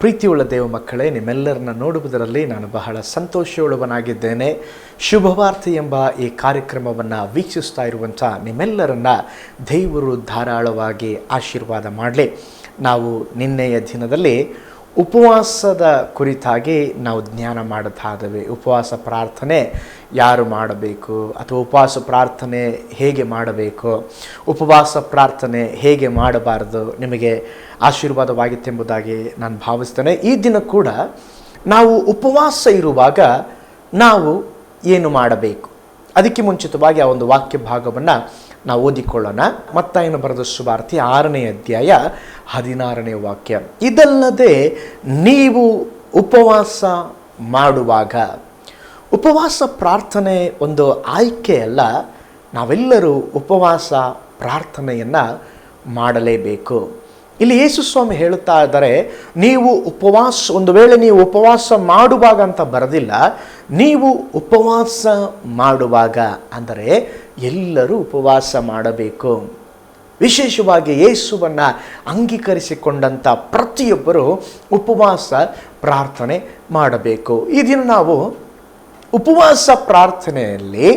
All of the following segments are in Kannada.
ಪ್ರೀತಿಯುಳ್ಳ ದೇವ ಮಕ್ಕಳೇ, ನಿಮ್ಮೆಲ್ಲರನ್ನ ನೋಡುವುದರಲ್ಲಿ ನಾನು ಬಹಳ ಸಂತೋಷವುಳ್ಳವನಾಗಿದ್ದೇನೆ. ಶುಭವಾರ್ತೆ ಎಂಬ ಈ ಕಾರ್ಯಕ್ರಮವನ್ನು ವೀಕ್ಷಿಸ್ತಾ ಇರುವಂಥ ನಿಮ್ಮೆಲ್ಲರನ್ನ ದೇವರು ಧಾರಾಳವಾಗಿ ಆಶೀರ್ವಾದ ಮಾಡಲಿ. ನಾವು ನಿನ್ನೆಯ ದಿನದಲ್ಲಿ ಉಪವಾಸದ ಕುರಿತಾಗಿ ನಾವು ಜ್ಞಾನ ಮಾಡುತ್ತಾ ಇದ್ದೇವೆ. ಉಪವಾಸ ಪ್ರಾರ್ಥನೆ ಯಾರು ಮಾಡಬೇಕು, ಅಥವಾ ಉಪವಾಸ ಪ್ರಾರ್ಥನೆ ಹೇಗೆ ಮಾಡಬೇಕು, ಉಪವಾಸ ಪ್ರಾರ್ಥನೆ ಹೇಗೆ ಮಾಡಬಾರದು, ನಿಮಗೆ ಆಶೀರ್ವಾದವಾಗಿತ್ತೆಂಬುದಾಗಿ ನಾನು ಭಾವಿಸ್ತೇನೆ. ಈ ದಿನ ಕೂಡ ನಾವು ಉಪವಾಸ ಇರುವಾಗ ನಾವು ಏನು ಮಾಡಬೇಕು, ಅದಕ್ಕೆ ಮುಂಚಿತವಾಗಿ ಆ ಒಂದು ವಾಕ್ಯ ಭಾಗವನ್ನು ನಾವು ಓದಿಕೊಳ್ಳೋಣ. ಮತ್ತಾಯನ ಬರೆದ ಸುವಾರ್ತೆ 6ನೇ ಅಧ್ಯಾಯ 16ನೇ ವಾಕ್ಯ. ಇದಲ್ಲದೆ ನೀವು ಉಪವಾಸ ಮಾಡುವಾಗ, ಉಪವಾಸ ಪ್ರಾರ್ಥನೆ ಒಂದು ಆಯ್ಕೆ ಅಲ್ಲ, ನಾವೆಲ್ಲರೂ ಉಪವಾಸ ಪ್ರಾರ್ಥನೆಯನ್ನು ಮಾಡಲೇಬೇಕು. ಇಲ್ಲಿ ಯೇಸು ಸ್ವಾಮಿ ಹೇಳುತ್ತಾ ಇದ್ದಾರೆ, ನೀವು ಉಪವಾಸ, ಒಂದು ವೇಳೆ ನೀವು ಉಪವಾಸ ಮಾಡುವಾಗ ಅಂತ ಬರೆದಿಲ್ಲ, ನೀವು ಉಪವಾಸ ಮಾಡುವಾಗ ಅಂದರೆ ಎಲ್ಲರೂ ಉಪವಾಸ ಮಾಡಬೇಕು. ವಿಶೇಷವಾಗಿ ಯೇಸುವನ್ನು ಅಂಗೀಕರಿಸಿಕೊಂಡಂಥ ಪ್ರತಿಯೊಬ್ಬರು ಉಪವಾಸ ಪ್ರಾರ್ಥನೆ ಮಾಡಬೇಕು. ಈ ದಿನ ನಾವು ಉಪವಾಸ ಪ್ರಾರ್ಥನೆಯಲ್ಲಿ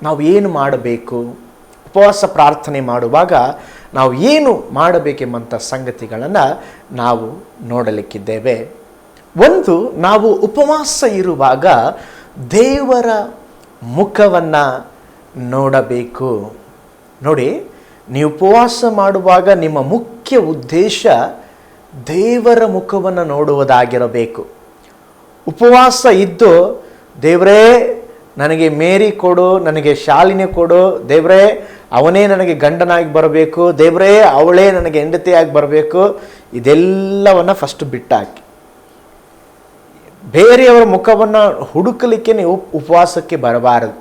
ನಾವು ಏನು ಮಾಡಬೇಕು, ಉಪವಾಸ ಪ್ರಾರ್ಥನೆ ಮಾಡುವಾಗ ನಾವು ಏನು ಮಾಡಬೇಕೆಂಬಂಥ ಸಂಗತಿಗಳನ್ನು ನಾವು ನೋಡಲಿಕ್ಕಿದ್ದೇವೆ. ಒಂದು, ನಾವು ಉಪವಾಸ ಇರುವಾಗ ದೇವರ ಮುಖವನ್ನು ನೋಡಬೇಕು. ನೋಡಿ, ನೀವು ಉಪವಾಸ ಮಾಡುವಾಗ ನಿಮ್ಮ ಮುಖ್ಯ ಉದ್ದೇಶ ದೇವರ ಮುಖವನ್ನು ನೋಡುವುದಾಗಿರಬೇಕು. ಉಪವಾಸ ಇದ್ದು ದೇವರೇ ನನಗೆ ಮೇರಿ ಕೊಡು, ನನಗೆ ಶಾಲಿನಿ ಕೊಡು, ದೇವರೇ ಅವನೇ ನನಗೆ ಗಂಡನಾಗಿ ಬರಬೇಕು, ದೇವರೇ ಅವಳೇ ನನಗೆ ಹೆಂಡತಿಯಾಗಿ ಬರಬೇಕು, ಇದೆಲ್ಲವನ್ನು ಫಸ್ಟ್ ಬಿಟ್ಟಾಕಿ ಬೇರೆಯವರ ಮುಖವನ್ನು ಹುಡುಕಲಿಕ್ಕೆ ನೀವು ಉಪವಾಸಕ್ಕೆ ಬರಬಾರದು.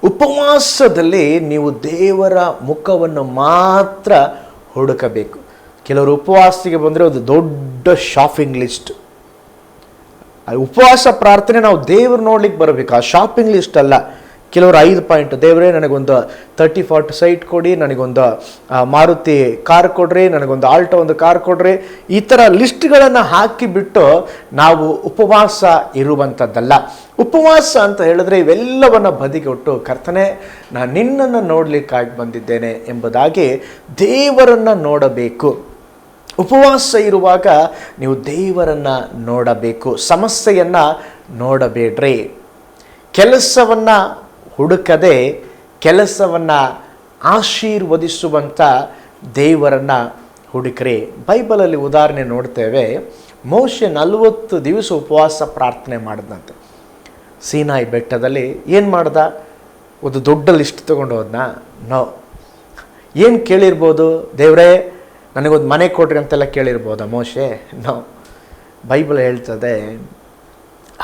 ಉಪವಾಸದಲ್ಲಿ ನೀವು ದೇವರ ಮುಖವನ್ನು ಮಾತ್ರ ಹುಡುಕಬೇಕು. ಕೆಲವರು ಉಪವಾಸಕ್ಕೆ ಬಂದರೆ ಒಂದು ದೊಡ್ಡ ಶಾಪಿಂಗ್ ಲಿಸ್ಟ್. ಉಪವಾಸ ಪ್ರಾರ್ಥನೆ ನಾವು ದೇವರು ನೋಡ್ಲಿಕ್ಕೆ ಬರಬೇಕು, ಆ ಶಾಪಿಂಗ್ ಲಿಸ್ಟ್ ಅಲ್ಲ. ಕೆಲವರು 5 ಪಾಯಿಂಟ್, ದೇವರೇ ನನಗೊಂದು 30-40 ಸೈಟ್ ಕೊಡಿ, ನನಗೊಂದು ಮಾರುತಿ ಕಾರ್ ಕೊಡ್ರಿ, ನನಗೊಂದು ಆಲ್ಟೋ ಒಂದು ಕಾರ್ ಕೊಡ್ರಿ, ಈ ಥರ ಲಿಸ್ಟ್ಗಳನ್ನು ಹಾಕಿಬಿಟ್ಟು ನಾವು ಉಪವಾಸ ಇರುವಂಥದ್ದಲ್ಲ. ಉಪವಾಸ ಅಂತ ಹೇಳಿದ್ರೆ ಇವೆಲ್ಲವನ್ನು ಬದಿಗೊಟ್ಟು, ಕರ್ತನೇ ನಾನು ನಿನ್ನನ್ನು ನೋಡಲಿಕ್ಕಾಗಿ ಬಂದಿದ್ದೇನೆ ಎಂಬುದಾಗಿ ದೇವರನ್ನು ನೋಡಬೇಕು. ಉಪವಾಸ ಇರುವಾಗ ನೀವು ದೇವರನ್ನು ನೋಡಬೇಕು, ಸಮಸ್ಯೆಯನ್ನು ನೋಡಬೇಡ್ರಿ. ಕೆಲಸವನ್ನು ಹುಡುಕದೆ ಕೆಲಸವನ್ನು ಆಶೀರ್ವದಿಸುವಂಥ ದೇವರನ್ನು ಹುಡುಕ್ರಿ. ಬೈಬಲಲ್ಲಿ ಉದಾಹರಣೆ ನೋಡ್ತೇವೆ. ಮೋಶೆ 40 ದಿವಸ ಉಪವಾಸ ಪ್ರಾರ್ಥನೆ ಮಾಡಿದಂತೆ. ಸೀನಾಯಿ ಬೆಟ್ಟದಲ್ಲಿ ಏನು ಮಾಡ್ದ? ಒಂದು ದೊಡ್ಡ ಲಿಸ್ಟ್ ತೊಗೊಂಡು ಹೋದ್ನಾ? ನೋ. ಏನು ಕೇಳಿರ್ಬೋದು? ದೇವರೇ ನನಗೊಂದು ಮನೆ ಕೊಡ್ರಿ ಅಂತೆಲ್ಲ ಕೇಳಿರ್ಬೋದಾ ಮೋಶೆ? ನೋ. ಬೈಬಲ್ ಹೇಳ್ತದೆ,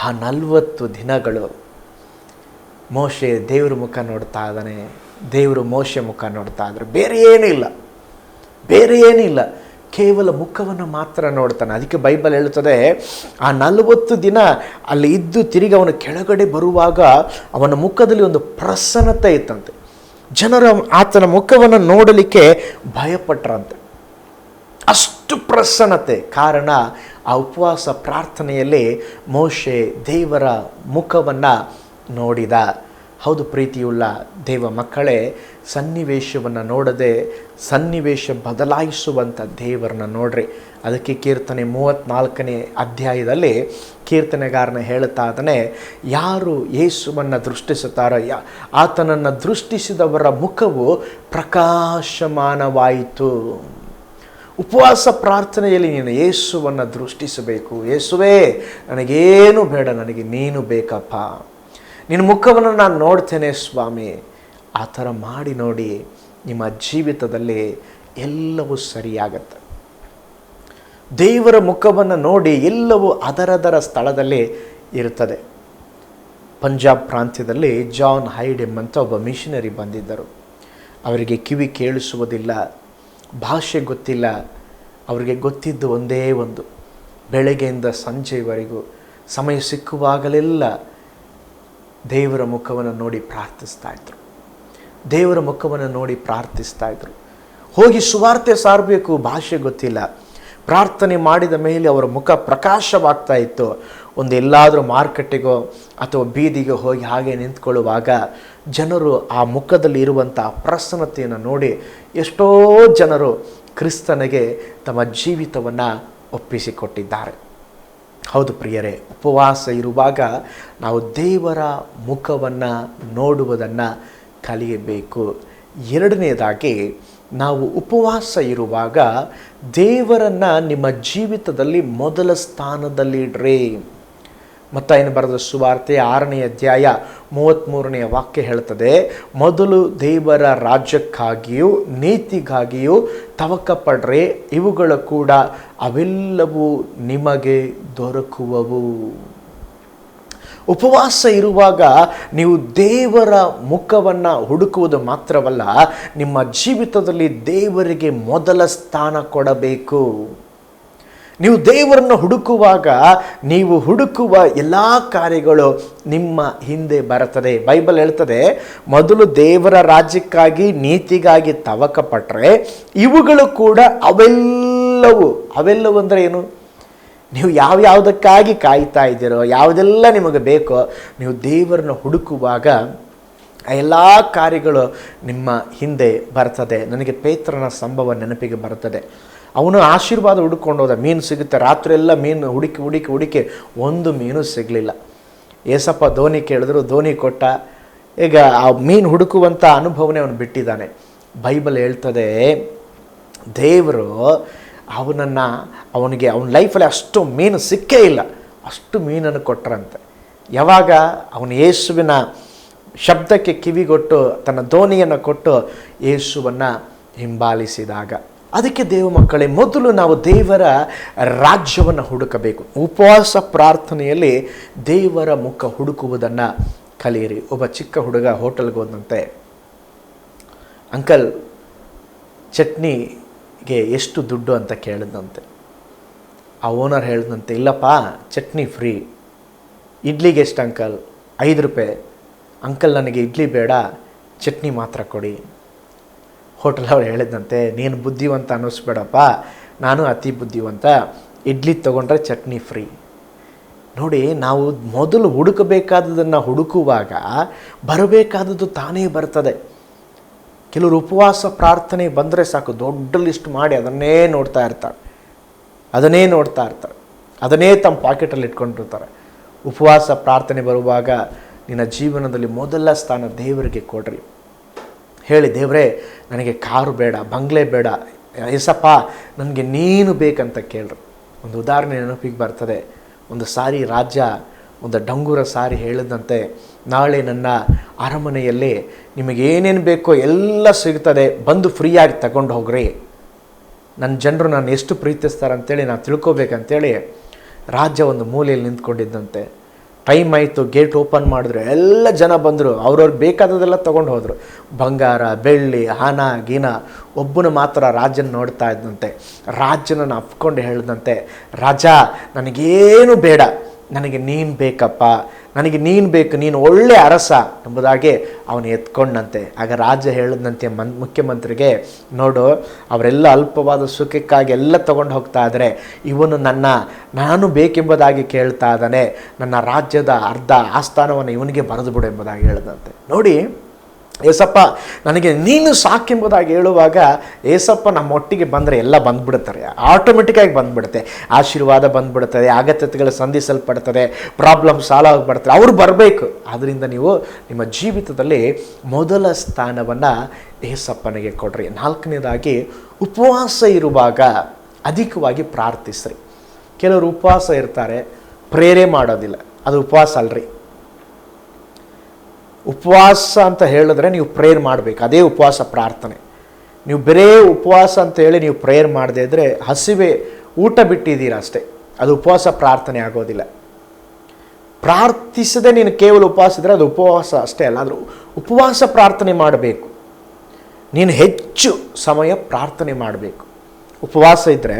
ಆ 40 ದಿನಗಳು ಮೋಶೆ ದೇವ್ರ ಮುಖ ನೋಡ್ತಾ ಇದ್ದಾನೆ, ದೇವರು ಮೋಶೆ ಮುಖ ನೋಡ್ತಾ ಇದ್ದಾರೆ. ಬೇರೆ ಏನಿಲ್ಲ, ಕೇವಲ ಮುಖವನ್ನು ಮಾತ್ರ ನೋಡ್ತಾನೆ. ಅದಕ್ಕೆ ಬೈಬಲ್ ಹೇಳ್ತದೆ, ಆ 40 ದಿನ ಅಲ್ಲಿ ಇದ್ದು ತಿರುಗಿ ಅವನ ಕೆಳಗಡೆ ಬರುವಾಗ ಅವನ ಮುಖದಲ್ಲಿ ಒಂದು ಪ್ರಸನ್ನತೆ ಇತ್ತಂತೆ. ಜನರು ಆತನ ಮುಖವನ್ನು ನೋಡಲಿಕ್ಕೆ ಭಯಪಟ್ಟರಂತೆ. ಅಷ್ಟು ಪ್ರಸನ್ನತೆ. ಕಾರಣ ಆ ಉಪವಾಸ ಪ್ರಾರ್ಥನೆಯಲ್ಲಿ ಮೋಶೆ ದೇವರ ಮುಖವನ್ನು ನೋಡಿದ. ಹೌದು ಪ್ರೀತಿಯುಳ್ಳ ದೇವ ಮಕ್ಕಳೇ, ಸನ್ನಿವೇಶವನ್ನು ನೋಡದೆ ಸನ್ನಿವೇಶ ಬದಲಾಯಿಸುವಂಥ ದೇವರನ್ನ ನೋಡ್ರಿ. ಅದಕ್ಕೆ ಕೀರ್ತನೆ 34ನೇ ಅಧ್ಯಾಯದಲ್ಲಿ ಕೀರ್ತನೆಗಾರನ ಹೇಳುತ್ತಾ ಇದ್ದಾನೆ, ಯಾರು ಯೇಸುವನ್ನು ದೃಷ್ಟಿಸುತ್ತಾರೋ ಆತನನ್ನು ದೃಷ್ಟಿಸಿದವರ ಮುಖವು ಪ್ರಕಾಶಮಾನವಾಯಿತು. ಉಪವಾಸ ಪ್ರಾರ್ಥನೆಯಲ್ಲಿ ನೀನು ಯೇಸುವನ್ನು ದೃಷ್ಟಿಸಬೇಕು. ಯೇಸುವೇ ನನಗೇನು ಬೇಡ, ನನಗೆ ನೀನು ಬೇಕಪ್ಪ, ನಿನ್ನ ಮುಖವನ್ನು ನಾನು ನೋಡ್ತೇನೆ ಸ್ವಾಮಿ. ಆ ಥರ ಮಾಡಿ ನೋಡಿ, ನಿಮ್ಮ ಜೀವಿತದಲ್ಲಿ ಎಲ್ಲವೂ ಸರಿಯಾಗತ್ತೆ. ದೇವರ ಮುಖವನ್ನು ನೋಡಿ ಎಲ್ಲವೂ ಅದರದರ ಸ್ಥಳದಲ್ಲಿ ಇರುತ್ತದೆ. ಪಂಜಾಬ್ ಪ್ರಾಂತ್ಯದಲ್ಲಿ ಜಾನ್ ಹೈಡ್ ಎಂಬಂಥ ಒಬ್ಬ ಮಿಷನರಿ ಬಂದಿದ್ದರು. ಅವರಿಗೆ ಕಿವಿ ಕೇಳಿಸುವುದಿಲ್ಲ, ಭಾಷೆ ಗೊತ್ತಿಲ್ಲ. ಅವರಿಗೆ ಗೊತ್ತಿದ್ದು ಒಂದೇ ಒಂದು, ಬೆಳಗ್ಗೆಯಿಂದ ಸಂಜೆವರೆಗೂ ಸಮಯ ಸಿಕ್ಕುವಾಗಲೆಲ್ಲ ದೇವರ ಮುಖವನ್ನು ನೋಡಿ ಪ್ರಾರ್ಥಿಸ್ತಾ ಇದ್ರು. ದೇವರ ಮುಖವನ್ನು ನೋಡಿ ಪ್ರಾರ್ಥಿಸ್ತಾ ಇದ್ರು. ಹೋಗಿ ಸುವಾರ್ತೆ ಸಾರಬೇಕು, ಭಾಷೆ ಗೊತ್ತಿಲ್ಲ. ಪ್ರಾರ್ಥನೆ ಮಾಡಿದ ಮೇಲೆ ಅವರ ಮುಖ ಪ್ರಕಾಶವಾಗ್ತಾ ಇತ್ತು. ಒಂದು ಎಲ್ಲಾದರೂ ಮಾರ್ಕೆಟಿಗೋ ಅಥವಾ ಬೀದಿಗೆ ಹೋಗಿ ಹಾಗೆ ನಿಂತ್ಕೊಳ್ಳುವಾಗ ಜನರು ಆ ಮುಖದಲ್ಲಿ ಇರುವಂಥ ಪ್ರಸನ್ನತೆಯನ್ನು ನೋಡಿ ಎಷ್ಟೋ ಜನರು ಕ್ರಿಸ್ತನಿಗೆ ತಮ್ಮ ಜೀವಿತವನ್ನು ಒಪ್ಪಿಸಿಕೊಟ್ಟಿದ್ದಾರೆ. ಹೌದು ಪ್ರಿಯರೇ, ಉಪವಾಸ ಇರುವಾಗ ನಾವು ದೇವರ ಮುಖವನ್ನು ನೋಡುವುದನ್ನು ಕಲಿಯಬೇಕು. ಎರಡನೇದಾಗಿ, ನಾವು ಉಪವಾಸ ಇರುವಾಗ ದೇವರನ್ನು ನಿಮ್ಮ ಜೀವಿತದಲ್ಲಿ ಮೊದಲ ಸ್ಥಾನದಲ್ಲಿಡ್ರಿ. ಮತ್ತಾಯನ ಬರೆದ ಸುವಾರ್ತೆ 6ನೇ ಅಧ್ಯಾಯ 33ನೇ ವಾಕ್ಯ ಹೇಳ್ತದೆ, ಮೊದಲು ದೇವರ ರಾಜ್ಯಕ್ಕಾಗಿಯೂ ನೀತಿಗಾಗಿಯೂ ತವಕಪಡ್ರೆ, ಇವುಗಳ ಕೂಡ ಅವೆಲ್ಲವೂ ನಿಮಗೆ ದೊರಕುವವು. ಉಪವಾಸ ಇರುವಾಗ ನೀವು ದೇವರ ಮುಖವನ್ನು ಹುಡುಕುವುದು ಮಾತ್ರವಲ್ಲ, ನಿಮ್ಮ ಜೀವಿತದಲ್ಲಿ ದೇವರಿಗೆ ಮೊದಲ ಸ್ಥಾನ ಕೊಡಬೇಕು. ನೀವು ದೇವರನ್ನು ಹುಡುಕುವಾಗ ನೀವು ಹುಡುಕುವ ಎಲ್ಲ ಕಾರ್ಯಗಳು ನಿಮ್ಮ ಹಿಂದೆ ಬರುತ್ತದೆ. ಬೈಬಲ್ ಹೇಳ್ತದೆ, ಮೊದಲು ದೇವರ ರಾಜ್ಯಕ್ಕಾಗಿ ನೀತಿಗಾಗಿ ತವಕಪಟ್ರೆ ಇವುಗಳು ಕೂಡ ಅವೆಲ್ಲವೂ ಅಂದರೆ ಏನು? ನೀವು ಯಾವುದಕ್ಕಾಗಿ ಕಾಯ್ತಾ ಇದ್ದೀರೋ, ಯಾವುದೆಲ್ಲ ನಿಮಗೆ ಬೇಕೋ, ನೀವು ದೇವರನ್ನು ಹುಡುಕುವಾಗ ಆ ಎಲ್ಲ ಕಾರ್ಯಗಳು ನಿಮ್ಮ ಹಿಂದೆ ಬರ್ತದೆ. ನನಗೆ ಪೇತ್ರನ ಸಂಭವ ನೆನಪಿಗೆ ಬರ್ತದೆ. ಅವನು ಆಶೀರ್ವಾದ ಹುಡುಕೊಂಡು ಹೋದ. ಮೀನು ಸಿಗುತ್ತೆ, ರಾತ್ರಿ ಎಲ್ಲ ಮೀನು ಹುಡುಕಿ ಒಂದು ಮೀನು ಸಿಗಲಿಲ್ಲ. ಏಸಪ್ಪ ಧೋನಿ ಕೇಳಿದ್ರು, ಧೋನಿ ಕೊಟ್ಟ. ಈಗ ಆ ಮೀನು ಹುಡುಕುವಂಥ ಅನುಭವನೇ ಅವನು ಬಿಟ್ಟಿದ್ದಾನೆ. ಬೈಬಲ್ ಹೇಳ್ತದೆ, ದೇವರು ಅವನಿಗೆ ಅವನ ಲೈಫಲ್ಲಿ ಅಷ್ಟು ಮೀನು ಸಿಕ್ಕೇ ಇಲ್ಲ, ಅಷ್ಟು ಮೀನನ್ನು ಕೊಟ್ಟರಂತೆ. ಯಾವಾಗ ಅವನು ಯೇಸುವಿನ ಶಬ್ದಕ್ಕೆ ಕಿವಿಗೊಟ್ಟು ತನ್ನ ಧೋನಿಯನ್ನು ಕೊಟ್ಟು ಯೇಸುವನ್ನು ಹಿಂಬಾಲಿಸಿದಾಗ. ಅದಕ್ಕೆ ದೇವ ಮಕ್ಕಳೇ, ಮೊದಲು ನಾವು ದೇವರ ರಾಜ್ಯವನ್ನು ಹುಡುಕಬೇಕು. ಉಪವಾಸ ಪ್ರಾರ್ಥನೆಯಲ್ಲಿ ದೇವರ ಮುಖ ಹುಡುಕುವುದನ್ನು ಕಲಿಯಿರಿ. ಒಬ್ಬ ಚಿಕ್ಕ ಹುಡುಗ ಹೋಟೆಲ್ಗೆ ಹೋದಂತೆ. ಅಂಕಲ್, ಚಟ್ನಿಗೆ ಎಷ್ಟು ದುಡ್ಡು ಅಂತ ಕೇಳಿದಂತೆ. ಆ ಓನರ್ ಹೇಳಿದಂತೆ, ಇಲ್ಲಪ್ಪ ಚಟ್ನಿ ಫ್ರೀ. ಇಡ್ಲಿಗೆ ಎಷ್ಟು ಅಂಕಲ್? 5 ರೂಪಾಯಿ. ಅಂಕಲ್, ನನಗೆ ಇಡ್ಲಿ ಬೇಡ, ಚಟ್ನಿ ಮಾತ್ರ ಕೊಡಿ. ಹೋಟೆಲ್ ಅವ್ರು ಹೇಳಿದಂತೆ, ನೀನು ಬುದ್ಧಿವಂತ ಅನ್ನಿಸ್ಬೇಡಪ್ಪ, ನಾನು ಅತಿ ಬುದ್ಧಿವಂತ, ಇಡ್ಲಿ ತೊಗೊಂಡ್ರೆ ಚಟ್ನಿ ಫ್ರೀ. ನೋಡಿ, ನಾವು ಮೊದಲು ಹುಡುಕಬೇಕಾದದನ್ನು ಹುಡುಕುವಾಗ ಬರಬೇಕಾದದ್ದು ತಾನೇ ಬರ್ತದೆ. ಕೆಲವರು ಉಪವಾಸ ಪ್ರಾರ್ಥನೆ ಬಂದರೆ ಸಾಕು, ದೊಡ್ಡ ಲಿಸ್ಟ್ ಮಾಡಿ ಅದನ್ನೇ ನೋಡ್ತಾ ಇರ್ತಾರೆ, ಅದನ್ನೇ ತಮ್ಮ ಪಾಕೆಟಲ್ಲಿ ಇಟ್ಕೊಂಡಿರ್ತಾರೆ. ಉಪವಾಸ ಪ್ರಾರ್ಥನೆ ಬರುವಾಗ ನಿನ್ನ ಜೀವನದಲ್ಲಿ ಮೊದಲ ಸ್ಥಾನ ದೇವರಿಗೆ ಕೊಡ್ರಿ. ಹೇಳಿ, ದೇವರೇ ನನಗೆ ಕಾರು ಬೇಡ, ಬಂಗ್ಲೆ ಬೇಡ, ಏಸಪ್ಪ ನನಗೆ ನೀನು ಬೇಕಂತ ಕೇಳ್ರಿ. ಒಂದು ಉದಾಹರಣೆ ನೆನಪಿಗೆ ಬರ್ತದೆ. ಒಂದು ಸಾರಿ ರಾಜ ಒಂದು ಡಂಗೂರ ಸಾರಿ ಹೇಳಿದಂತೆ, ನಾಳೆ ನನ್ನ ಅರಮನೆಯಲ್ಲಿ ನಿಮಗೇನೇನು ಬೇಕೋ ಎಲ್ಲ ಸಿಗ್ತದೆ, ಬಂದು ಫ್ರೀಯಾಗಿ ತಗೊಂಡು ಹೋಗ್ರಿ. ನನ್ನ ಜನರು ನಾನು ಎಷ್ಟು ಪ್ರೀತಿಸ್ತಾರಂತೇಳಿ ನಾನು ತಿಳ್ಕೊಬೇಕಂತೇಳಿ ರಾಜ ಒಂದು ಮೂಲೆಯಲ್ಲಿ ನಿಂತ್ಕೊಂಡಿದ್ದಂತೆ. ಟೈಮ್ ಆಯಿತು, ಗೇಟ್ ಓಪನ್ ಮಾಡಿದ್ರು, ಎಲ್ಲ ಜನ ಬಂದರು, ಅವ್ರವ್ರಿಗೆ ಬೇಕಾದದೆಲ್ಲ ತೊಗೊಂಡು ಹೋದರು. ಬಂಗಾರ, ಬೆಳ್ಳಿ, ಹಣ, ಗಿನ. ಒಬ್ಬನು ಮಾತ್ರ ರಾಜನ ನೋಡ್ತಾ ಇದ್ದಂತೆ. ರಾಜನನ್ನು ಅಪ್ಕೊಂಡು ಹೇಳಿದಂತೆ, ರಾಜ ನನಗೇನು ಬೇಡ, ನನಗೆ ನೀನು ಬೇಕಪ್ಪ, ನನಗೆ ನೀನು ಬೇಕು, ನೀನು ಒಳ್ಳೆ ಅರಸ ಎಂಬುದಾಗಿ ಅವನು ಎತ್ಕೊಂಡಂತೆ. ಆಗ ರಾಜ ಹೇಳಿದಂತೆ ಮುಖ್ಯಮಂತ್ರಿಗೆ, ನೋಡು, ಅವರೆಲ್ಲ ಅಲ್ಪವಾದ ಸುಖಕ್ಕಾಗಿ ಎಲ್ಲ ತೊಗೊಂಡು ಹೋಗ್ತಾ ಇದ್ದಾರೆ, ಇವನು ನಾನು ಬೇಕೆಂಬುದಾಗಿ ಕೇಳ್ತಾ ಇದ್ದಾನೆ, ನನ್ನ ರಾಜ್ಯದ ಅರ್ಧ ಆಸ್ಥಾನವನ್ನು ಇವನಿಗೆ ಬರೆದು ಬಿಡು ಎಂಬುದಾಗಿ ಹೇಳಿದಂತೆ. ನೋಡಿ, ಏಸಪ್ಪ ನನಗೆ ನೀನು ಸಾಕೆಂಬುದಾಗಿ ಹೇಳುವಾಗ ಏಸಪ್ಪ ನಮ್ಮೊಟ್ಟಿಗೆ ಬಂದರೆ ಎಲ್ಲ ಬಂದ್ಬಿಡುತ್ತಾರೆ, ಆಟೋಮೆಟಿಕ್ಕಾಗಿ ಬಂದ್ಬಿಡುತ್ತೆ. ಆಶೀರ್ವಾದ ಬಂದ್ಬಿಡುತ್ತದೆ, ಅಗತ್ಯತೆಗಳು ಸಂಧಿಸಲ್ಪಡ್ತದೆ, ಪ್ರಾಬ್ಲಮ್ ಸಾಲ್ವ್ ಆಗಿಬಿಡ್ತದೆ. ಅವರು ಬರಬೇಕು. ಆದ್ದರಿಂದ ನೀವು ನಿಮ್ಮ ಜೀವಿತದಲ್ಲಿ ಮೊದಲ ಸ್ಥಾನವನ್ನು ಏಸಪ್ಪನಿಗೆ ಕೊಡ್ರಿ. 4ನೇದಾಗಿ, ಉಪವಾಸ ಇರುವಾಗ ಅಧಿಕವಾಗಿ ಪ್ರಾರ್ಥಿಸ್ರಿ. ಕೆಲವರು ಉಪವಾಸ ಇರ್ತಾರೆ, ಪ್ರೇರೆ ಮಾಡೋದಿಲ್ಲ, ಅದು ಉಪವಾಸ ಅಲ್ರಿ. ಉಪವಾಸ ಅಂತ ಹೇಳಿದ್ರೆ ನೀವು ಪ್ರೇಯರ್ ಮಾಡಬೇಕು, ಅದೇ ಉಪವಾಸ ಪ್ರಾರ್ಥನೆ. ನೀವು ಬರೇ ಉಪವಾಸ ಅಂತ ಹೇಳಿ ನೀವು ಪ್ರೇಯರ್ ಮಾಡದೇ ಇದ್ದರೆ ಹಸಿವೆ, ಊಟ ಬಿಟ್ಟಿದ್ದೀರಾ ಅಷ್ಟೇ, ಅದು ಉಪವಾಸ ಪ್ರಾರ್ಥನೆ ಆಗೋದಿಲ್ಲ. ಪ್ರಾರ್ಥಿಸದೆ ನೀನು ಕೇವಲ ಉಪವಾಸ ಇದ್ದರೆ ಅದು ಉಪವಾಸ ಅಷ್ಟೇ ಅಲ್ಲ, ಆದರೂ ಉಪವಾಸ ಪ್ರಾರ್ಥನೆ ಮಾಡಬೇಕು. ನೀನು ಹೆಚ್ಚು ಸಮಯ ಪ್ರಾರ್ಥನೆ ಮಾಡಬೇಕು. ಉಪವಾಸ ಇದ್ದರೆ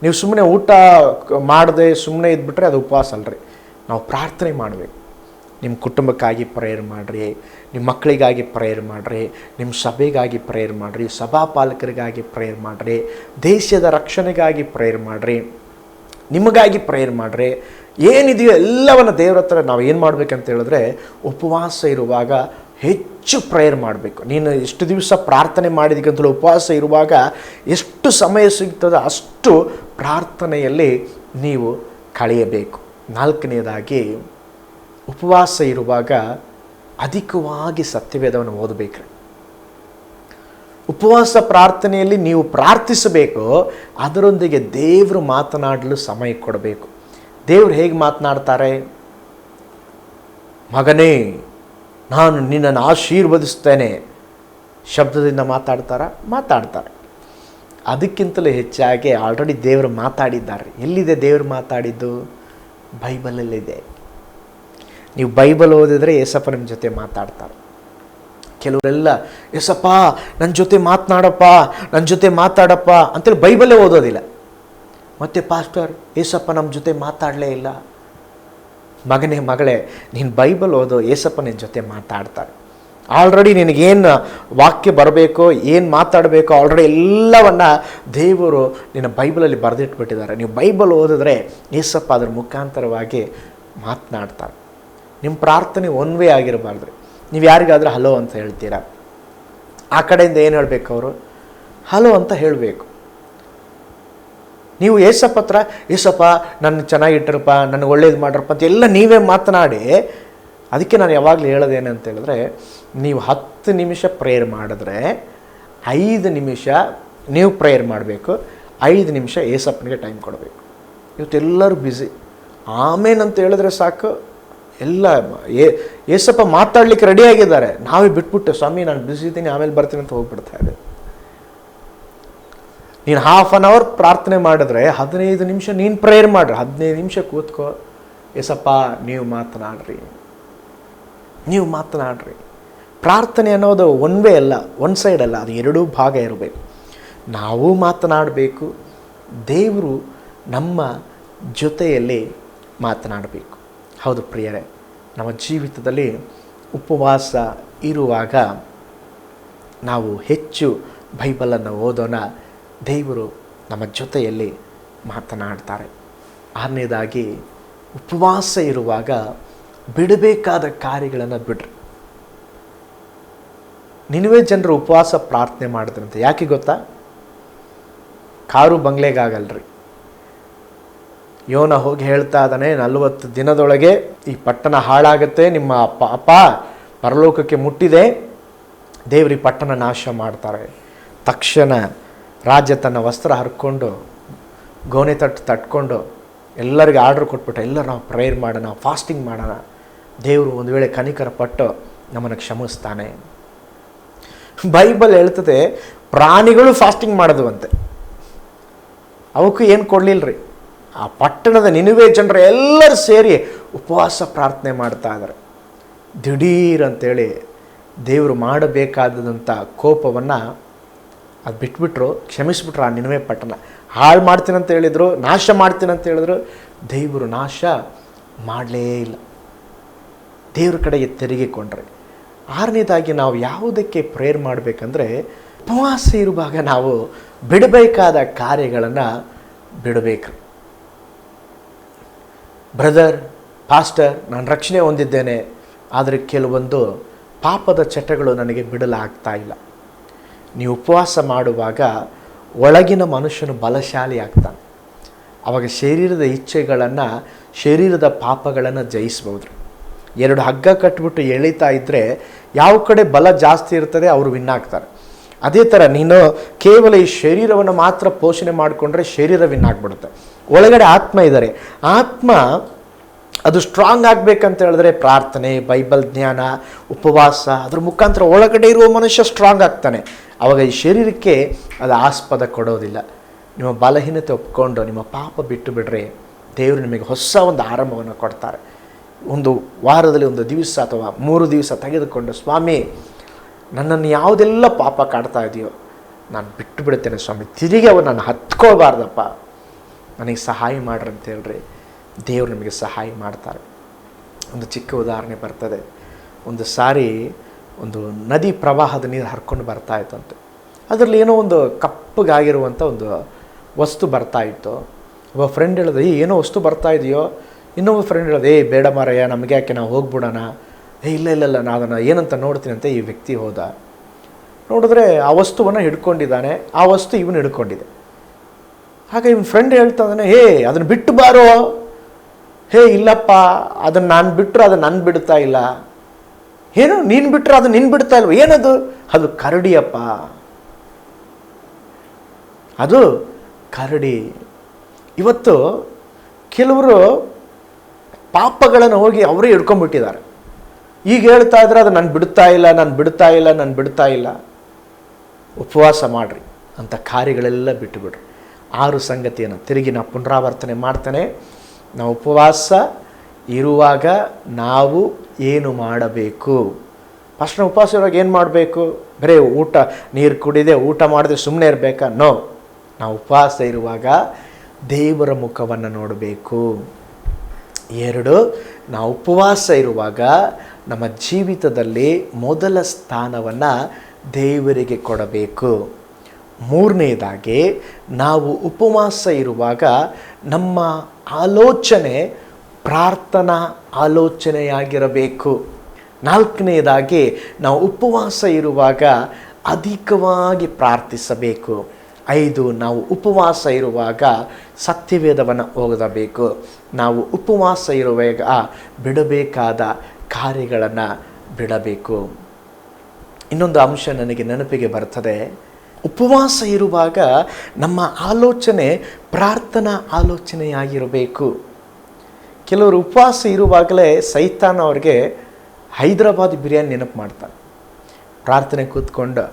ನೀವು ಸುಮ್ಮನೆ ಊಟ ಮಾಡದೆ ಸುಮ್ಮನೆ ಇದ್ಬಿಟ್ರೆ ಅದು ಉಪವಾಸ ಅಲ್ರಿ. ನಾವು ಪ್ರಾರ್ಥನೆ ಮಾಡಬೇಕು. ನಿಮ್ಮ ಕುಟುಂಬಕ್ಕಾಗಿ ಪ್ರೇಯರ್ ಮಾಡಿರಿ, ನಿಮ್ಮ ಮಕ್ಕಳಿಗಾಗಿ ಪ್ರೇಯರ್ ಮಾಡಿರಿ, ನಿಮ್ಮ ಸಭೆಗಾಗಿ ಪ್ರೇಯರ್ ಮಾಡಿರಿ, ಸಭಾಪಾಲಕರಿಗಾಗಿ ಪ್ರೇಯರ್ ಮಾಡಿರಿ, ದೇಶದ ರಕ್ಷಣೆಗಾಗಿ ಪ್ರೇಯರ್ ಮಾಡಿರಿ, ನಿಮಗಾಗಿ ಪ್ರೇಯರ್ ಮಾಡಿರಿ. ಏನಿದೆಯೋ ಎಲ್ಲವನ್ನು ದೇವ್ರ ಹತ್ರ ನಾವು ಏನು ಮಾಡಬೇಕಂತ ಹೇಳಿದ್ರೆ, ಉಪವಾಸ ಇರುವಾಗ ಹೆಚ್ಚು ಪ್ರೇಯರ್ ಮಾಡಬೇಕು. ನೀನು ಎಷ್ಟು ದಿವಸ ಪ್ರಾರ್ಥನೆ ಮಾಡಿದಕ್ಕಂತಲೂ ಉಪವಾಸ ಇರುವಾಗ ಎಷ್ಟು ಸಮಯ ಸಿಗ್ತದೋ ಅಷ್ಟು ಪ್ರಾರ್ಥನೆಯಲ್ಲಿ ನೀವು ಕಳೆಯಬೇಕು. 4ನೇದಾಗಿ, ಉಪವಾಸ ಇರುವಾಗ ಅಧಿಕವಾಗಿ ಸತ್ಯವೇದವನ್ನು ಓದಬೇಕು. ಉಪವಾಸ ಪ್ರಾರ್ಥನೆಯಲ್ಲಿ ನೀವು ಪ್ರಾರ್ಥಿಸಬೇಕು, ಅದರೊಂದಿಗೆ ದೇವರು ಮಾತನಾಡಲು ಸಮಯ ಕೊಡಬೇಕು. ದೇವರು ಹೇಗೆ ಮಾತನಾಡ್ತಾರೆ? ಮಗನೇ, ನಾನು ನಿನ್ನನ್ನು ಆಶೀರ್ವದಿಸ್ತೇನೆ ಶಬ್ದದಿಂದ ಮಾತಾಡ್ತಾರೆ. ಅದಕ್ಕಿಂತಲೂ ಹೆಚ್ಚಾಗಿ ಆಲ್ರೆಡಿ ದೇವರು ಮಾತಾಡಿದ್ದಾರೆ. ಎಲ್ಲಿದೆ ದೇವರು ಮಾತಾಡಿದ್ದು? ಬೈಬಲಲ್ಲಿದೆ. ನೀವು ಬೈಬಲ್ ಓದಿದರೆ ಏಸಪ್ಪ ನಿಮ್ಮ ಜೊತೆ ಮಾತಾಡ್ತಾರೆ. ಕೆಲವರೆಲ್ಲ ಏಸಪ್ಪ ನನ್ನ ಜೊತೆ ಮಾತಾಡಪ್ಪ ಅಂತೇಳಿ ಬೈಬಲೇ ಓದೋದಿಲ್ಲ. ಮತ್ತೆ ಪಾಸ್ಟರ್ ಏಸಪ್ಪ ನಮ್ಮ ಜೊತೆ ಮಾತಾಡಲೇ ಇಲ್ಲ. ಮಗನೇ ಮಗಳೇ, ನೀನು ಬೈಬಲ್ ಓದೋ, ಏಸಪ್ಪ ನಿನ್ನ ಜೊತೆ ಮಾತಾಡ್ತಾರೆ. ಆಲ್ರೆಡಿ ನಿನಗೇನು ವಾಕ್ಯ ಬರಬೇಕೋ, ಏನು ಮಾತಾಡಬೇಕೋ ಆಲ್ರೆಡಿ ಎಲ್ಲವನ್ನ ದೇವರು ನಿನ್ನ ಬೈಬಲಲ್ಲಿ ಬರೆದಿಟ್ಬಿಟ್ಟಿದ್ದಾರೆ. ನೀವು ಬೈಬಲ್ ಓದಿದ್ರೆ ಏಸಪ್ಪ ಅದರ ಮುಖಾಂತರವಾಗಿ ಮಾತನಾಡ್ತಾರೆ. ನಿಮ್ಮ ಪ್ರಾರ್ಥನೆ ಒನ್ ವೇ ಆಗಿರಬಾರ್ದು. ನೀವು ಯಾರಿಗಾದ್ರೂ ಹಲೋ ಅಂತ ಹೇಳ್ತೀರಾ, ಆ ಕಡೆಯಿಂದ ಏನು ಹೇಳಬೇಕು? ಅವರು ಹಲೋ ಅಂತ ಹೇಳಬೇಕು. ನೀವು ಏಸಪ್ಪ ಹತ್ರ ಏಸಪ್ಪ ನನ್ನ ಚೆನ್ನಾಗಿಟ್ಟಿರಪ್ಪ, ನನಗೆ ಒಳ್ಳೇದು ಮಾಡ್ರಪ್ಪ ಅಂತ ಎಲ್ಲ ನೀವೇ ಮಾತನಾಡಿ. ಅದಕ್ಕೆ ನಾನು ಯಾವಾಗಲೂ ಹೇಳೋದೇನಂತ ಹೇಳಿದ್ರೆ, ನೀವು 10 ನಿಮಿಷ ಪ್ರೇಯರ್ ಮಾಡಿದ್ರೆ 5 ನಿಮಿಷ ನೀವು ಪ್ರೇಯರ್ ಮಾಡಬೇಕು, 5 ನಿಮಿಷ ಏಸಪ್ಪನಿಗೆ ಟೈಮ್ ಕೊಡಬೇಕು. ಇವತ್ತೆಲ್ಲರೂ ಬ್ಯುಸಿ. ಆಮೇನಂತ ಹೇಳಿದ್ರೆ ಸಾಕು, ಎಲ್ಲ ಏಸಪ್ಪ ಮಾತಾಡ್ಲಿಕ್ಕೆ ರೆಡಿಯಾಗಿದ್ದಾರೆ. ನಾವೇ ಬಿಟ್ಬಿಟ್ಟು ಸ್ವಾಮಿ ನಾನು ಬ್ಯುಸಿ ಇದ್ದೀನಿ ಆಮೇಲೆ ಬರ್ತೀನಿ ಅಂತ ಹೋಗ್ಬಿಡ್ತಾ ಇದೆ. ನೀನು 1/2 ಅವರ್ ಪ್ರಾರ್ಥನೆ ಮಾಡಿದ್ರೆ 15 ನಿಮಿಷ ನೀನು ಪ್ರೇಯರ್ ಮಾಡ್ರಿ, 15 ನಿಮಿಷ ಕೂತ್ಕೋ. ಏಸಪ್ಪ ನೀವು ಮಾತನಾಡ್ರಿ. ಪ್ರಾರ್ಥನೆ ಅನ್ನೋದು ಒನ್ ವೇ ಅಲ್ಲ, ಒನ್ ಸೈಡ್ ಅಲ್ಲ, ಅದು 2 ಭಾಗ ಇರಬೇಕು. ನಾವು ಮಾತನಾಡಬೇಕು, ದೇವರು ನಮ್ಮ ಜೊತೆಯಲ್ಲಿ ಮಾತನಾಡಬೇಕು. ಹೌದು ಪ್ರಿಯರೇ, ನಮ್ಮ ಜೀವಿತದಲ್ಲಿ ಉಪವಾಸ ಇರುವಾಗ ನಾವು ಹೆಚ್ಚು ಬೈಬಲನ್ನು ಓದೋಣ. ದೇವರು ನಮ್ಮ ಜೊತೆಯಲ್ಲಿ ಮಾತನಾಡ್ತಾರೆ. 6ನೇದಾಗಿ, ಉಪವಾಸ ಇರುವಾಗ ಬಿಡಬೇಕಾದ ಕಾರ್ಯಗಳನ್ನು ಬಿಡ್ರಿ. ನಿನವೇ ಜನರು ಉಪವಾಸ ಪ್ರಾರ್ಥನೆ ಮಾಡಿದ್ರಂತೆ. ಯಾಕೆ ಗೊತ್ತಾ? ಕಾರು ಬಂಗ್ಲೆಗಾಗಲ್ರಿ. ಯೋನ ಹೋಗಿ ಹೇಳ್ತಾ ಇದ್ದಾನೆ, 40 ದಿನದೊಳಗೆ ಈ ಪಟ್ಟಣ ಹಾಳಾಗುತ್ತೆ, ನಿಮ್ಮ ಪಾಪ ಪರಲೋಕಕ್ಕೆ ಮುಟ್ಟಿದೆ, ದೇವ್ರಿ ಪಟ್ಟಣ ನಾಶ ಮಾಡ್ತಾರೆ. ತಕ್ಷಣ ರಾಜ ತನ್ನ ವಸ್ತ್ರ ಹರ್ಕೊಂಡು ಗೋಣೆ ತಟ್ಕೊಂಡು ಎಲ್ಲರಿಗೆ ಆರ್ಡ್ರ್ ಕೊಟ್ಬಿಟ್ಟು, ಎಲ್ಲರೂ ನಾವು ಪ್ರೇಯರ್ ಮಾಡೋಣ, ಫಾಸ್ಟಿಂಗ್ ಮಾಡೋಣ, ದೇವರು ಒಂದು ವೇಳೆ ಕನಿಕರ ಪಟ್ಟು ನಮ್ಮನ್ನು ಕ್ಷಮಿಸ್ತಾನೆ. ಬೈಬಲ್ ಹೇಳ್ತದೆ ಪ್ರಾಣಿಗಳು ಫಾಸ್ಟಿಂಗ್ ಮಾಡೋದುವಂತೆ. ಅವಕ್ಕೂ ಏನು ಕೊಡಲಿಲ್ಲರಿ. ಆ ಪಟ್ಟಣದ ನಿನವೆ ಜನರು ಎಲ್ಲರೂ ಸೇರಿ ಉಪವಾಸ ಪ್ರಾರ್ಥನೆ ಮಾಡ್ತಾ ಇದ್ದಾರೆ. ದಿಢೀರ್ ಅಂತೇಳಿ ದೇವರು ಮಾಡಬೇಕಾದಂಥ ಕೋಪವನ್ನು ಅದು ಬಿಟ್ಬಿಟ್ರು, ಕ್ಷಮಿಸ್ಬಿಟ್ರು. ಆ ನಿನವೆ ಪಟ್ಟಣ ಹಾಳು ಮಾಡ್ತೀನಂತ ಹೇಳಿದರು, ನಾಶ ಮಾಡ್ತೀನಂತ ಹೇಳಿದ್ರು. ದೇವರು ನಾಶ ಮಾಡಲೇ ಇಲ್ಲ, ದೇವ್ರ ಕಡೆಗೆ ತಿರುಗಿಕೊಂಡ್ರೆ. 6ನೇದಾಗಿ ನಾವು ಯಾವುದಕ್ಕೆ ಪ್ರೇಯರ್ ಮಾಡಬೇಕಂದ್ರೆ, ಉಪವಾಸ ಇರುವಾಗ ನಾವು ಬಿಡಬೇಕಾದ ಕಾರ್ಯಗಳನ್ನು ಬಿಡಬೇಕು. ಬ್ರದರ್, ಪಾಸ್ಟರ್, ನಾನು ರಕ್ಷಣೆ ಹೊಂದಿದ್ದೇನೆ, ಆದರೆ ಕೆಲವೊಂದು ಪಾಪದ ಚಟಗಳು ನನಗೆ ಬಿಡಲಾಗ್ತಾ ಇಲ್ಲ. ನೀವು ಉಪವಾಸ ಮಾಡುವಾಗ ಒಳಗಿನ ಮನುಷ್ಯನು ಬಲಶಾಲಿ ಆಗ್ತಾನೆ. ಆವಾಗ ಶರೀರದ ಇಚ್ಛೆಗಳನ್ನು, ಶರೀರದ ಪಾಪಗಳನ್ನು ಜಯಿಸ್ಬೋದು. 2 ಹಗ್ಗ ಕಟ್ಬಿಟ್ಟು ಎಳಿತಾ ಇದ್ದರೆ ಯಾವ ಕಡೆ ಬಲ ಜಾಸ್ತಿ ಇರ್ತದೆ ಅವರು ವಿನ್ ಆಗ್ತಾರೆ. ಅದೇ ಥರ ನೀನು ಕೇವಲ ಈ ಶರೀರವನ್ನು ಮಾತ್ರ ಪೋಷಣೆ ಮಾಡಿಕೊಂಡ್ರೆ ಶರೀರ ವಿನ್ ಆಗಿಬಿಡುತ್ತೆ. ಒಳಗಡೆ ಆತ್ಮ ಇದ್ದಾರೆ. ಆತ್ಮ ಅದು ಸ್ಟ್ರಾಂಗ್ ಆಗಬೇಕಂತ ಹೇಳಿದ್ರೆ ಪ್ರಾರ್ಥನೆ, ಬೈಬಲ್ ಜ್ಞಾನ, ಉಪವಾಸ, ಅದ್ರ ಮುಖಾಂತರ ಒಳಗಡೆ ಇರುವ ಮನುಷ್ಯ ಸ್ಟ್ರಾಂಗ್ ಆಗ್ತಾನೆ. ಆವಾಗ ಈ ಶರೀರಕ್ಕೆ ಅದು ಆಸ್ಪದ ಕೊಡೋದಿಲ್ಲ. ನಿಮ್ಮ ಬಲಹೀನತೆ ಒಪ್ಕೊಂಡು ನಿಮ್ಮ ಪಾಪ ಬಿಟ್ಟು ಬಿಡ್ರಿ, ದೇವರು ನಿಮಗೆ ಹೊಸ ಒಂದು ಆರಂಭವನ್ನು ಕೊಡ್ತಾರೆ. ಒಂದು ವಾರದಲ್ಲಿ 1 ದಿವಸ ಅಥವಾ 3 ದಿವಸ ತೆಗೆದುಕೊಂಡು, ಸ್ವಾಮಿ ನನ್ನನ್ನು ಯಾವುದೆಲ್ಲ ಪಾಪ ಕಾಡ್ತಾ ಇದೆಯೋ ನಾನು ಬಿಟ್ಟು ಬಿಡ್ತೇನೆ ಸ್ವಾಮಿ, ತಿರುಗಿ ಅವು ನಾನು ಹತ್ಕೋಬಾರ್ದಪ್ಪ, ನನಗೆ ಸಹಾಯ ಮಾಡ್ರಿ ಅಂತ ಹೇಳ್ರಿ. ದೇವರು ನಿಮಗೆ ಸಹಾಯ ಮಾಡ್ತಾರೆ. ಒಂದು ಚಿಕ್ಕ ಉದಾಹರಣೆ ಬರ್ತದೆ. ಒಂದು ಸಾರಿ ಒಂದು ನದಿ ಪ್ರವಾಹದ ನೀರು ಹರ್ಕೊಂಡು ಬರ್ತಾ ಇತ್ತಂತೆ. ಅದರಲ್ಲಿ ಏನೋ ಒಂದು ಕಪ್ಪಗಾಗಿರುವಂಥ ಒಂದು ವಸ್ತು ಬರ್ತಾ ಇತ್ತು. ಒಬ್ಬ ಫ್ರೆಂಡ್ ಹೇಳಿದ, ಏನೋ ವಸ್ತು ಬರ್ತಾ ಇದೆಯೋ. ಇನ್ನೊಬ್ಬ ಫ್ರೆಂಡ್ ಹೇಳಿದೆ, ಬೇಡ ಮಾರಯ್ಯ, ನಮಗೆ ಯಾಕೆ, ನಾವು ಹೋಗ್ಬಿಡೋಣ. ಇಲ್ಲ ನಾನು ಅದನ್ನು ಏನಂತ ನೋಡ್ತೀನಿ ಅಂತ ಈ ವ್ಯಕ್ತಿ ಹೋದ. ನೋಡಿದ್ರೆ ಆ ವಸ್ತುವನ್ನು ಹಿಡ್ಕೊಂಡಿದ್ದಾನೆ, ಆ ವಸ್ತು ಇವನು ಹಿಡ್ಕೊಂಡಿದೆ. ಹಾಗೆ ಇವನ ಫ್ರೆಂಡ್ ಹೇಳ್ತಾ ಇದ್ದಾನೆ, ಅದನ್ನು ಬಿಟ್ಟು ಬಾರೋ. ಇಲ್ಲಪ್ಪ, ಅದನ್ನು ನಾನು ಬಿಟ್ಟರು ಅದು ನನ್ನ ಬಿಡ್ತಾ ಇಲ್ಲ. ಏನು, ನೀನು ಬಿಟ್ಟರೆ ಅದು ನಿನ್ನ ಬಿಡ್ತಾ ಇಲ್ವ? ಏನದು? ಅದು ಕರಡಿಯಪ್ಪ, ಅದು ಕರಡಿ. ಇವತ್ತು ಕೆಲವರು ಪಾಪಗಳನ್ನು ಹೋಗಿ ಅವರೇ ಹಿಡ್ಕೊಂಡ್ಬಿಟ್ಟಿದ್ದಾರೆ. ಈಗ ಹೇಳ್ತಾ ಇದ್ರೆ ಅದು ನಾನು ಬಿಡ್ತಾ ಇಲ್ಲ. ಉಪವಾಸ ಮಾಡಿರಿ, ಅಂಥ ಕಾರ್ಯಗಳೆಲ್ಲ ಬಿಟ್ಟುಬಿಡ್ರಿ. 6 ಸಂಗತಿಯನ್ನು ತಿರುಗಿ ನಾನು ಪುನರಾವರ್ತನೆ ಮಾಡ್ತೇನೆ. ನಾವು ಉಪವಾಸ ಇರುವಾಗ ನಾವು ಏನು ಮಾಡಬೇಕು? ಫಸ್ಟ್ ನಾವು ಉಪವಾಸ ಇರುವಾಗ ಏನು ಮಾಡಬೇಕು? ಬರೀ ಊಟ ನೀರು ಕುಡಿದೆ ಊಟ ಮಾಡದೆ ಸುಮ್ಮನೆ ಇರಬೇಕಾ? ನೋ. ನಾವು ಉಪವಾಸ ಇರುವಾಗ ದೇವರ ಮುಖವನ್ನು ನೋಡಬೇಕು. 2, ನಾವು ಉಪವಾಸ ಇರುವಾಗ ನಮ್ಮ ಜೀವಿತದಲ್ಲಿ ಮೊದಲ ಸ್ಥಾನವನ್ನು ದೇವರಿಗೆ ಕೊಡಬೇಕು. 3ನೇದಾಗಿ, ನಾವು ಉಪವಾಸ ಇರುವಾಗ ನಮ್ಮ ಆಲೋಚನೆ ಪ್ರಾರ್ಥನಾ ಆಲೋಚನೆಯಾಗಿರಬೇಕು. 4ನೇದಾಗಿ, ನಾವು ಉಪವಾಸ ಇರುವಾಗ ಅಧಿಕವಾಗಿ ಪ್ರಾರ್ಥಿಸಬೇಕು. 5, ನಾವು ಉಪವಾಸ ಇರುವಾಗ ಸತ್ಯವೇದವನ್ನು ಓದಬೇಕು. ನಾವು ಉಪವಾಸ ಇರುವಾಗ ಬಿಡಬೇಕಾದ ಕಾರ್ಯಗಳನ್ನು ಬಿಡಬೇಕು. ಇನ್ನೊಂದು ಅಂಶ ನನಗೆ ನೆನಪಿಗೆ ಬರ್ತದೆ. ಉಪವಾಸ ಇರುವಾಗ ನಮ್ಮ ಆಲೋಚನೆ ಪ್ರಾರ್ಥನಾ ಆಲೋಚನೆಯಾಗಿರಬೇಕು. ಕೆಲವರು ಉಪವಾಸ ಇರುವಾಗಲೇ ಸೈತಾನ್ ಅವ್ರಿಗೆ ಹೈದರಾಬಾದ್ ಬಿರಿಯಾನಿ ನೆನಪು ಮಾಡ್ತಾನೆ. ಪ್ರಾರ್ಥನೆ ಕೂತ್ಕೊಂಡು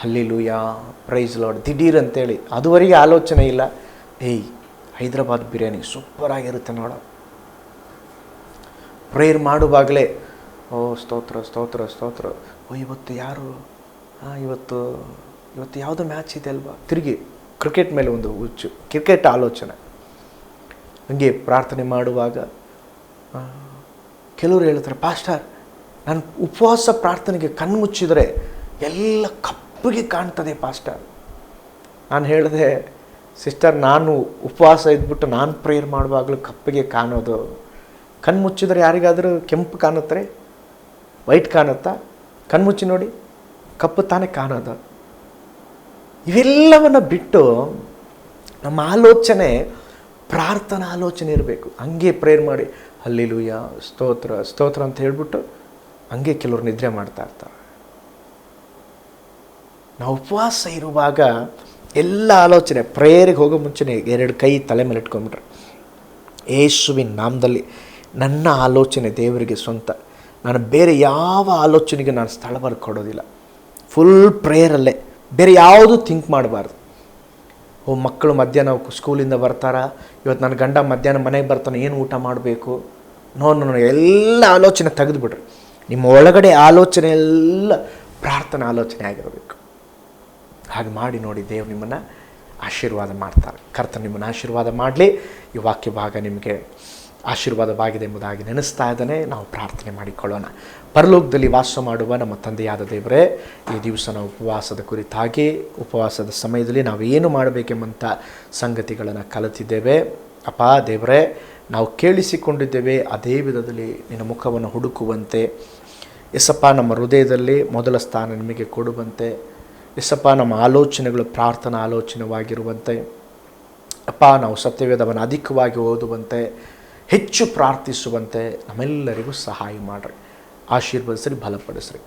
ಹಲ್ಲೆಲೂಯಾ, ಪ್ರೈಸ್ ಲಾರ್ಡ್, ದಿಢೀರ್ ಅಂತೇಳಿ ಅದುವರೆಗೆ ಆಲೋಚನೆ ಇಲ್ಲ. ಹೈದರಾಬಾದ್ ಬಿರಿಯಾನಿ ಸೂಪರಾಗಿರುತ್ತೆ ನೋಡ. ಪ್ರೇಯರ್ ಮಾಡುವಾಗಲೇ ಸ್ತೋತ್ರ ಸ್ತೋತ್ರ ಸ್ತೋತ್ರ. ಇವತ್ತು ಯಾರು, ಇವತ್ತು ಯಾವುದೋ ಮ್ಯಾಚ್ ಇದೆ ಅಲ್ವಾ, ತಿರುಗಿ ಕ್ರಿಕೆಟ್ ಮೇಲೆ ಒಂದು ಹುಚ್ಚು, ಕ್ರಿಕೆಟ್ ಆಲೋಚನೆ. ಹಂಗೆ ಪ್ರಾರ್ಥನೆ ಮಾಡುವಾಗ ಕೆಲವರು ಹೇಳ್ತಾರೆ, ಪಾಸ್ಟರ್, ನಾನು ಉಪವಾಸ ಪ್ರಾರ್ಥನೆಗೆ ಕಣ್ಣು ಮುಚ್ಚಿದರೆ ಎಲ್ಲ ಕಪ್ಪಗೆ ಕಾಣ್ತದೆ ಪಾಸ್ಟರ್. ನಾನು ಹೇಳಿದೆ, ಸಿಸ್ಟರ್, ನಾನು ಉಪವಾಸ ಇದ್ಬಿಟ್ಟು ನಾನು ಪ್ರೇಯರ್ ಮಾಡುವಾಗಲೂ ಕಪ್ಪಿಗೆ ಕಾಣೋದು. ಕಣ್ಣು ಮುಚ್ಚಿದ್ರೆ ಯಾರಿಗಾದರೂ ಕೆಂಪು ಕಾಣುತ್ತೆ, ವೈಟ್ ಕಾಣುತ್ತಾ? ಕಣ್ಣು ಮುಚ್ಚಿ ನೋಡಿ, ಕಪ್ಪು ತಾನೇ ಕಾಣೋದು. ಇವೆಲ್ಲವನ್ನು ಬಿಟ್ಟು ನಮ್ಮ ಆಲೋಚನೆ ಪ್ರಾರ್ಥನಾ ಆಲೋಚನೆ ಇರಬೇಕು. ಹಂಗೆ ಪ್ರೇಯರ್ ಮಾಡಿ ಹಲ್ಲೆಲೂಯಾ, ಸ್ತೋತ್ರ ಸ್ತೋತ್ರ ಅಂತ ಹೇಳ್ಬಿಟ್ಟು ಹಂಗೆ ಕೆಲವರು ನಿದ್ರೆ ಮಾಡ್ತಾ ಇರ್ತಾರೆ. ನಾವು ಉಪವಾಸ ಇರುವಾಗ ಎಲ್ಲ ಆಲೋಚನೆ, ಪ್ರೇಯರಿಗೆ ಹೋಗೋ ಮುಂಚೆನೇ 2 ಕೈ ತಲೆ ಮೇಲೆ ಇಟ್ಕೊಂಡ್ಬಿಟ್ರೆ, ಯೇಸುವಿನ ನಾಮದಲ್ಲಿ ನನ್ನ ಆಲೋಚನೆ ದೇವರಿಗೆ ಸ್ವಂತ, ನಾನು ಬೇರೆ ಯಾವ ಆಲೋಚನೆಗೆ ನಾನು ಸ್ಥಳವನ್ನು ಕೊಡೋದಿಲ್ಲ. ಫುಲ್ ಪ್ರೇಯರಲ್ಲೇ, ಬೇರೆ ಯಾವುದು ಥಿಂಕ್ ಮಾಡಬಾರ್ದು. ಮಕ್ಕಳು ಮಧ್ಯಾಹ್ನ ಸ್ಕೂಲಿಂದ ಬರ್ತಾರಾ, ಇವತ್ತು ನನ್ನ ಗಂಡ ಮಧ್ಯಾಹ್ನ ಮನೆಗೆ ಬರ್ತಾನೆ, ಏನು ಊಟ ಮಾಡಬೇಕು? ನೋ, ಎಲ್ಲ ಆಲೋಚನೆ ತೆಗೆದುಬಿಡ್ರಿ. ನಿಮ್ಮ ಒಳಗಡೆ ಆಲೋಚನೆ ಎಲ್ಲ ಪ್ರಾರ್ಥನಾ ಆಲೋಚನೆ ಆಗಿರಬೇಕು. ಹಾಗೆ ಮಾಡಿ ನೋಡಿ, ದೇವರು ನಿಮ್ಮನ್ನು ಆಶೀರ್ವಾದ ಮಾಡ್ತಾರೆ. ಕರ್ತನು ನಿಮ್ಮನ್ನು ಆಶೀರ್ವಾದ ಮಾಡಲಿ. ಈ ವಾಕ್ಯ ಭಾಗ ನಿಮಗೆ ಆಶೀರ್ವಾದವಾಗಿದೆ ಎಂಬುದಾಗಿ ನೆನೆಸ್ತಾ ಇದ್ದಾನೆ. ನಾವು ಪ್ರಾರ್ಥನೆ ಮಾಡಿಕೊಳ್ಳೋಣ. ಪರಲೋಕದಲ್ಲಿ ವಾಸ ಮಾಡುವ ನಮ್ಮ ತಂದೆಯಾದ ದೇವರೇ, ಈ ದಿವಸ ನಾವು ಉಪವಾಸದ ಕುರಿತಾಗಿ, ಉಪವಾಸದ ಸಮಯದಲ್ಲಿ ನಾವು ಏನು ಮಾಡಬೇಕೆಂಬಂಥ ಸಂಗತಿಗಳನ್ನು ಕಲಿತಿದ್ದೇವೆ. ಅಪ್ಪ ದೇವರೇ, ನಾವು ಕೇಳಿಸಿಕೊಂಡಿದ್ದೇವೆ, ಅದೇ ವಿಧದಲ್ಲಿ ನಿನ್ನ ಮುಖವನ್ನು ಹುಡುಕುವಂತೆ ಎಸಪ್ಪ, ನಮ್ಮ ಹೃದಯದಲ್ಲಿ ಮೊದಲ ಸ್ಥಾನ ನಿಮಗೆ ಕೊಡುವಂತೆ ಎಸಪ್ಪ, ನಮ್ಮ ಆಲೋಚನೆಗಳು ಪ್ರಾರ್ಥನಾ ಆಲೋಚನೆವಾಗಿರುವಂತೆ ಅಪ್ಪ, ನಾವು ಸತ್ಯವೇದವನ್ನು ಅಧಿಕವಾಗಿ ಓದುವಂತೆ, ಹೆಚ್ಚು ಪ್ರಾರ್ಥಿಸುವಂತೆ ನಮ್ಮೆಲ್ಲರಿಗೂ ಸಹಾಯ ಮಾಡಿರಿ. ಆಶೀರ್ವದಿಸ್ರಿ, ಬಲಪಡಿಸ್ರಿ.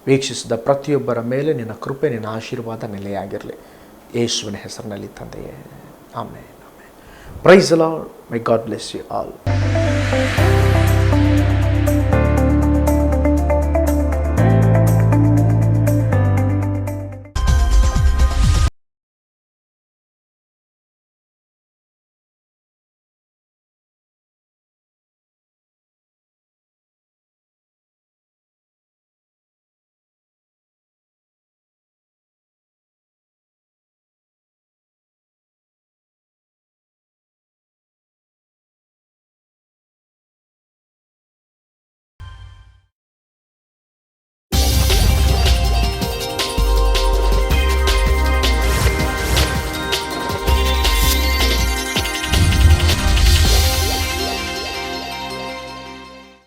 ವೀಕ್ಷಿಸಿದ ಪ್ರತಿಯೊಬ್ಬರ ಮೇಲೆ ನಿನ್ನ ಕೃಪೆ, ನಿನ್ನ ಆಶೀರ್ವಾದ ನೆಲೆಯಾಗಿರಲಿ. ಯೇಸುವಿನ ಹೆಸರಿನಲ್ಲಿ ತಂದೆಯೇ, ಆಮೆನ್. ಆಮೆನ್. Praise the lord. My god bless you all.